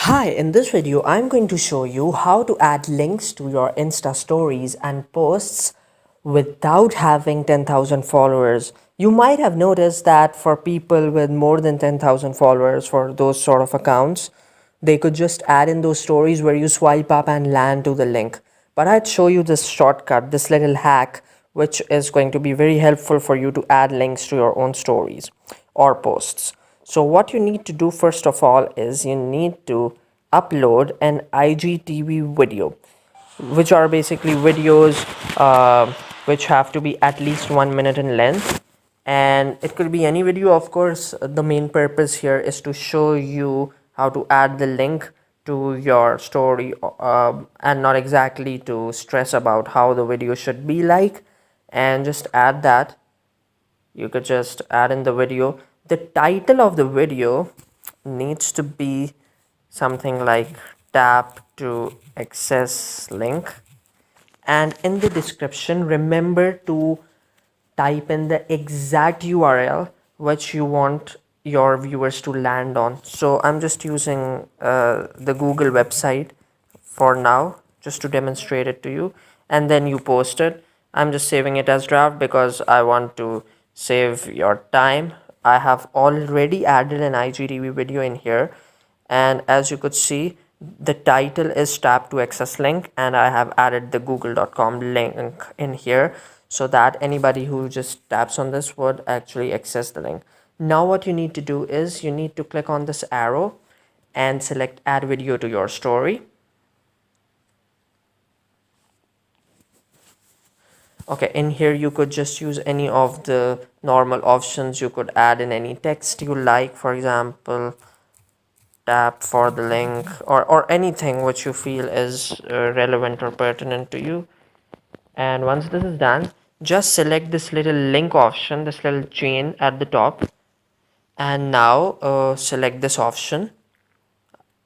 Hi, in this video, I'm going to show you how to add links to your Insta stories and posts without having 10,000 followers. You might have noticed that for people with more than 10,000 followers for those sort of accounts, they could just add in those stories where you swipe up and land to the link. But I'd show you this shortcut, this little hack, which is going to be very helpful for you to add links to your own stories or posts. So what you need to do first of all is you need to upload an IGTV video, which are basically videos which have to be at least 1 minute in length. And it could be any video, of course. The main purpose here is to show you how to add the link to your story, and not exactly to stress about how the video should be like, and just add that. You could just add in the video. The title of the video needs to be something like tap to access link, and in the description remember to type in the exact URL which you want your viewers to land on. So I'm just using the Google website for now, just to demonstrate it to you, and then you post it. I'm just saving it as draft because I want to save your time. I have already added an IGTV video in here, and as you could see, the title is tap to access link, and I have added the google.com link in here so that anybody who just taps on this would actually access the link. Now what you need to do is you need to click on this arrow and select add video to your story. Okay, in here you could just use any of the normal options. You could add in any text you like, for example tap for the link, or anything which you feel is relevant or pertinent to you. And once this is done, just select this little link option, this little chain at the top, and now select this option,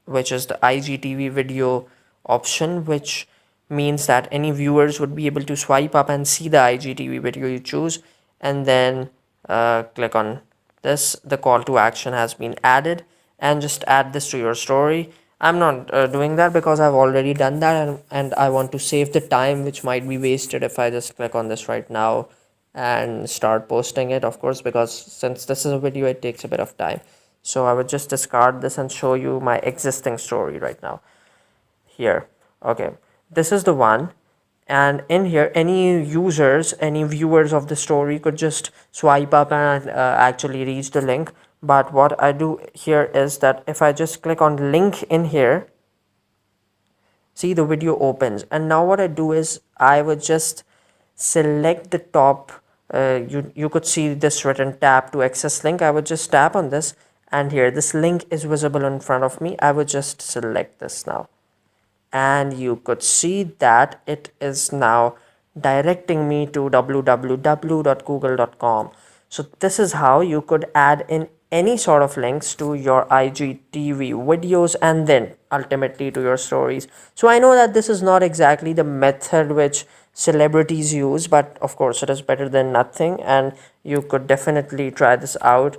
which is the IGTV video option, which means that any viewers would be able to swipe up and see the IGTV video you choose, and then click on this. The call to action has been added, and just add this to your story. I'm not doing that because I've already done that, and I want to save the time which might be wasted if I just click on this right now and start posting it, of course, because since this is a video, it takes a bit of time. So I would just discard this and show you my existing story right now here. Okay, this is the one, and in here any users, any viewers of the story could just swipe up and actually reach the link. But what I do here is that if I just click on link in here, see, the video opens, and now what I do is I would just select the top. You could see this written tap to access link. I would just tap on this, and here this link is visible in front of me. I would just select this now, and you could see that it is now directing me to www.google.com. So this is how you could add in any sort of links to your IGTV videos and then ultimately to your stories. So I know that this is not exactly the method which celebrities use, but of course it is better than nothing, and you could definitely try this out.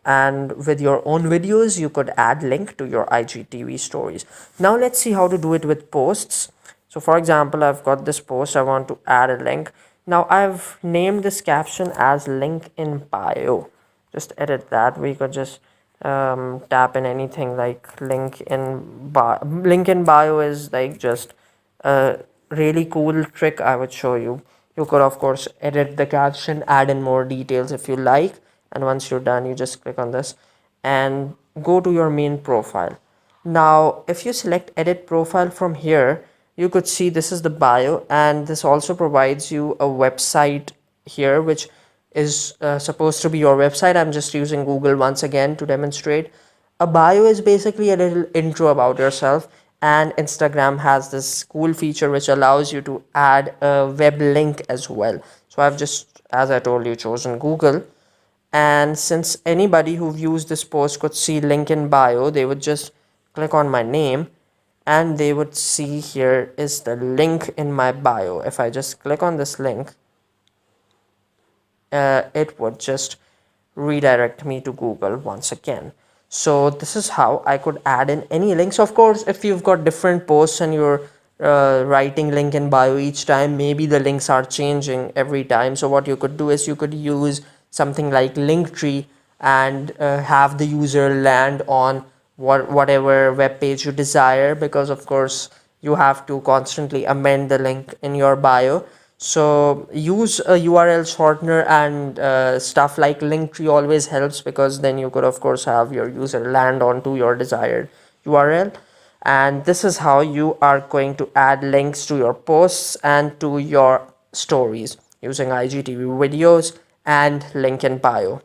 And with your own videos you could add link to your IGTV stories. Now let's see how to do it with posts. So for example, I've got this post, I want to add a link. Now I've named this caption as link in bio. Just edit that. We could just tap in anything like link in bio. Link in bio is like just a really cool trick I would show you. You could of course edit the caption, add in more details if you like, and once you're done you just click on this and go to your main profile. Now if you select edit profile from here, you could see this is the bio, and this also provides you a website here which is supposed to be your website. I'm just using Google once again to demonstrate. A bio is basically a little intro about yourself, and Instagram has this cool feature which allows you to add a web link as well. So I've just, as I told you, chosen Google, and since anybody who views this post could see link in bio, they would just click on my name and they would see here is the link in my bio. If I just click on this link, it would just redirect me to Google once again. So this is how I could add in any links. Of course, if you've got different posts and you're writing link in bio each time, maybe the links are changing every time. So what you could do is you could use something like Linktree and have the user land on whatever web page you desire, because of course you have to constantly amend the link in your bio. So use a URL shortener and stuff like Linktree always helps, because then you could of course have your user land onto your desired URL. And this is how you are going to add links to your posts and to your stories using IGTV videos and link in bio.